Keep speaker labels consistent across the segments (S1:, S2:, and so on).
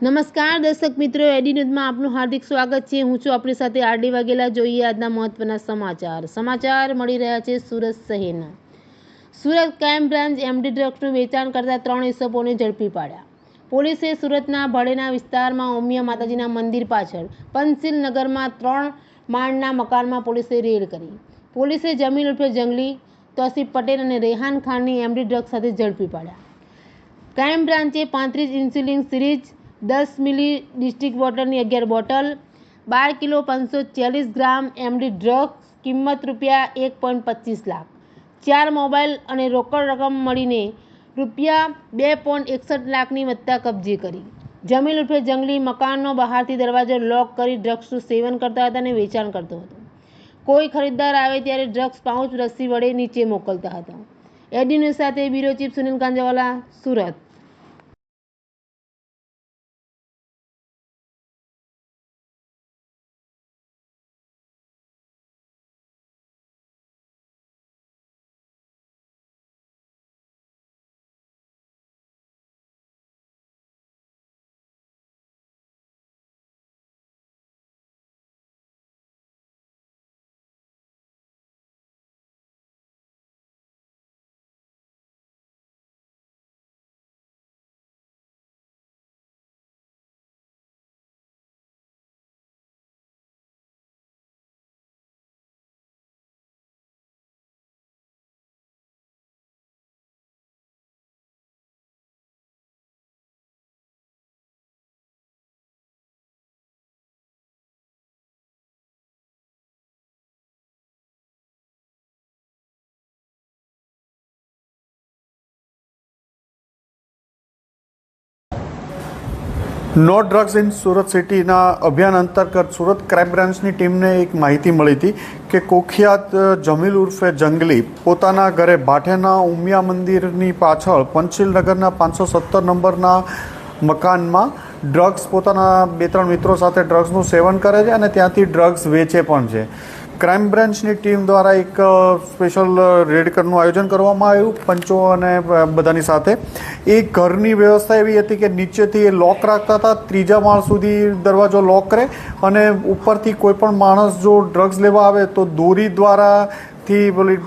S1: નમસ્કાર દર્શક મિત્રો, એડી ન્યૂઝમાં આપનું હાર્દિક સ્વાગત છે। હું છું આપણી સાથે આરડી વાઘેલા। જોઈએ આજના મહત્વના સમાચાર મળી રહ્યા છે સુરત શહેરના। સુરત ક્રાઇમ બ્રાન્ચ એમડી ડ્રગ્સનું વેચાણ કરતા 3 ઇસમોને ઝડપી પાડ્યા। પોલીસે સુરતના ભડેના વિસ્તારમાં ઉમિયા માતાજીના મંદિર પાછળ પંચશીલ નગરમાં 3 માળના મકાનમાં પોલીસે રેડ કરી। પોલીસે જમીલ ઉર્ફે જંગલી, તોસીફ પટેલ અને રેહાન ખાનની એમડી ડ્રગ્સ સાથે ઝડપી પાડ્યા। ક્રાઇમ બ્રાન્ચે 35 ઇન્સ્યુલિન સિરીઝ, 10 મિલી ડિસ્ટ્રિક્ટ વોટરની 11 bottle, 12 kilo 540 gram MD drugs, કિંમત રૂપિયા 1.25 લાખ, 4 મોબાઈલ અને રોકડ રકમ મળીને રૂપિયા 2.61 લાખની મત્તા કબજે કરી। જમીલ ઉર્ફે જંગલી મકાનનો બહારથી દરવાજો લોક કરી ડ્રગ્સનું સેવન કરતા હતા અને વેચાણ કરતો હતો। કોઈ ખરીદદાર આવે ત્યારે ડ્રગ્સ પાઉચ રસ્સી વડે નીચે મોકલતા હતા। એડી ન્યૂઝ સાથે bureau chief Sunil Kanjawala, Surat.
S2: No drugs in Surat સિટીના અભિયાન અંતર્ગત સુરત ક્રાઇમ બ્રાન્ચની ટીમને એક માહિતી મળી હતી કે કુખ્યાત જમીલ ઉર્ફે જંગલી પોતાના ઘરે ભાઠેના ઉમિયા મંદિરની પાછળ પંચશીલ નગરના 517 નંબરના મકાનમાં ડ્રગ્સ પોતાના 2-3 મિત્રો સાથે ડ્રગ્સનું સેવન કરે છે અને ત્યાંથી ડ્રગ્સ વેચે પણ છે। ક્રાઇમ બ્રાન્ચની ટીમ દ્વારા એક સ્પેશિયલ રેડનું આયોજન કરવામાં આવ્યું પંચો અને બધાની સાથે। એ ઘરની વ્યવસ્થા એવી હતી કે નીચેથી એ લોક રાખતા હતા, 3જા માળ સુધી દરવાજો લોક કરે અને ઉપરથી કોઈ પણ માણસ જો ડ્રગ્સ લેવા આવે તો દોરી દ્વારાથી પેલી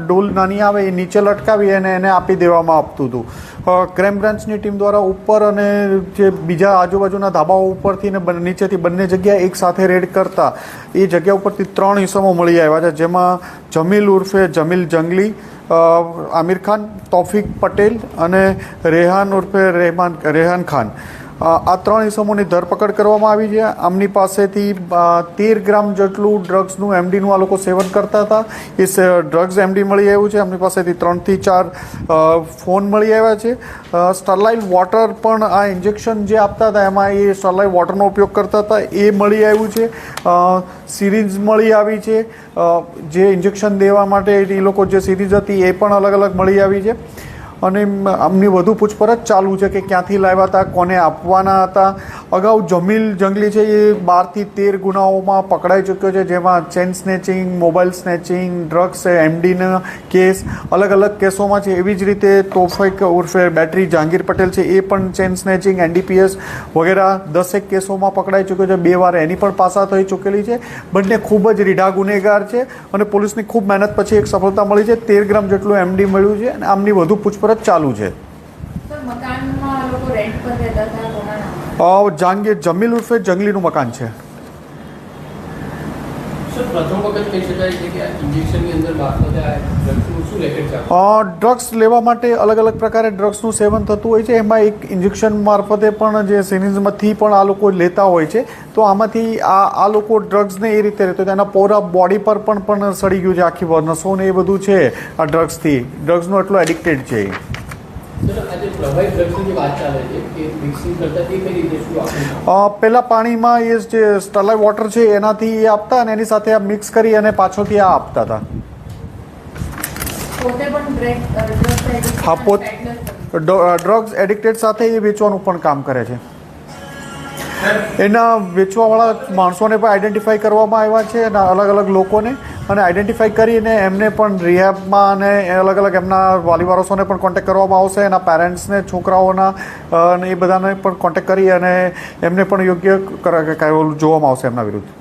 S2: ડોલ નાની આવે એ નીચે લટકાવી અને એને આપી દેવામાં આવતું હતું। ક્રાઇમ બ્રાન્ચની ટીમ દ્વારા ઉપર અને જે બીજા આજુબાજુના ધાબાઓ ઉપરથી ને નીચેથી બંને જગ્યાએ એક સાથે રેડ કરતા એ જગ્યા ઉપરથી 3 ઇસમો મળી આવ્યા છે, જેમાં જમીલ ઉર્ફે જમીલ જંગલી, આમિર ખાન, તોફીક પટેલ અને રેહાન ઉર્ફે રેહાન ખાન, આ 3 ઇસમોની ધરપકડ કરવામાં આવી છે। આમની પાસેથી 13 ગ્રામ જેટલું ડ્રગ્સનું એમડીનું આ લોકો સેવન કરતા હતા। એ ડ્રગ્સ એમડી મળી આવ્યું છે। આમની પાસેથી 3થી 4 ફોન મળી આવ્યા છે। સ્ટરલાઇટ વોટર પણ આ ઇન્જેક્શન જે આપતા હતા એમાં એ સ્ટરલાઇટ વોટરનો ઉપયોગ કરતા હતા એ મળી આવ્યું છે। સિરીઝ મળી આવી છે, જે ઇન્જેક્શન દેવા માટે એ લોકો જે સિરીઝ હતી એ પણ અલગ અલગ મળી આવી છે અને આમની વધુ પૂછપરછ ચાલુ છે કે ક્યાંથી લાવ્યા હતા, કોને આપવાના હતા। અગાઉ જમીલ જંગલી છે એ 12થી 13 ગુનાઓમાં પકડાઈ ચૂક્યો છે, જેમાં chain snatching, mobile snatching, drugs એમડીના કેસ અલગ અલગ કેસોમાં છે। એવી જ રીતે તોફીક ઉર્ફે બેટરી જહાંગીર પટેલ છે એ પણ ચેન સ્નેચિંગ, NDPS વગેરે 10 કેસોમાં પકડાઈ ચૂક્યો છે। 2 વાર એની પણ પાસા થઈ ચૂકેલી છે। બંને ખૂબ જ રીઢા ગુનેગાર છે અને પોલીસની ખૂબ મહેનત પછી એક સફળતા મળી છે। 13 ગ્રામ જેટલું એમડી મળ્યું છે અને આમની વધુ પૂછપરછ ચાલુ છે। જમીલ ઉર્ફે જંગલીનું મકાન છે। ડ્રગ્સ લેવા માટે અલગ અલગ પ્રકારે ડ્રગ્સનું સેવન થતું હોય છે। એમાં એક ઇન્જેક્શન મારફતે પણ જે સિરીઝમાંથી પણ આ લોકો લેતા હોય છે, તો આમાંથી આ લોકો ડ્રગ્સને એ રીતે રહેતો એના પૂરા બોડી પર પણ સડી ગયું છે, આખી નસો ને એ બધું છે આ ડ્રગ્સથી। ડ્રગ્સનો એટલો એડિક્ટેડ છે। પેલા પાણીમાં એ જે સ્ટરલાઇટ વોટર છે એનાથી એ આપતા અને એની સાથે આ મિક્સ કરી અને પાછળથી આ આપતા હતા। હા, ડ્રગ્સ એડિક્ટેડ સાથે એ વેચવાનું પણ કામ કરે છે। એના વેચવાવાળા માણસોને પણ આઈડેન્ટિફાઈ કરવામાં આવ્યા છે અને અલગ અલગ લોકોને અને આઈડેન્ટિફાઈ કરીને એમને પણ રિહેબમાં અને અલગ અલગ એમના વાલી વારસોને પણ કોન્ટેક્ટ કરવામાં આવશે, એના પેરેન્ટ્સને, છોકરાઓના અને એ બધાને પણ કોન્ટેક્ટ કરી અને એમને પણ યોગ્ય જોવામાં આવશે એમના વિરુદ્ધ.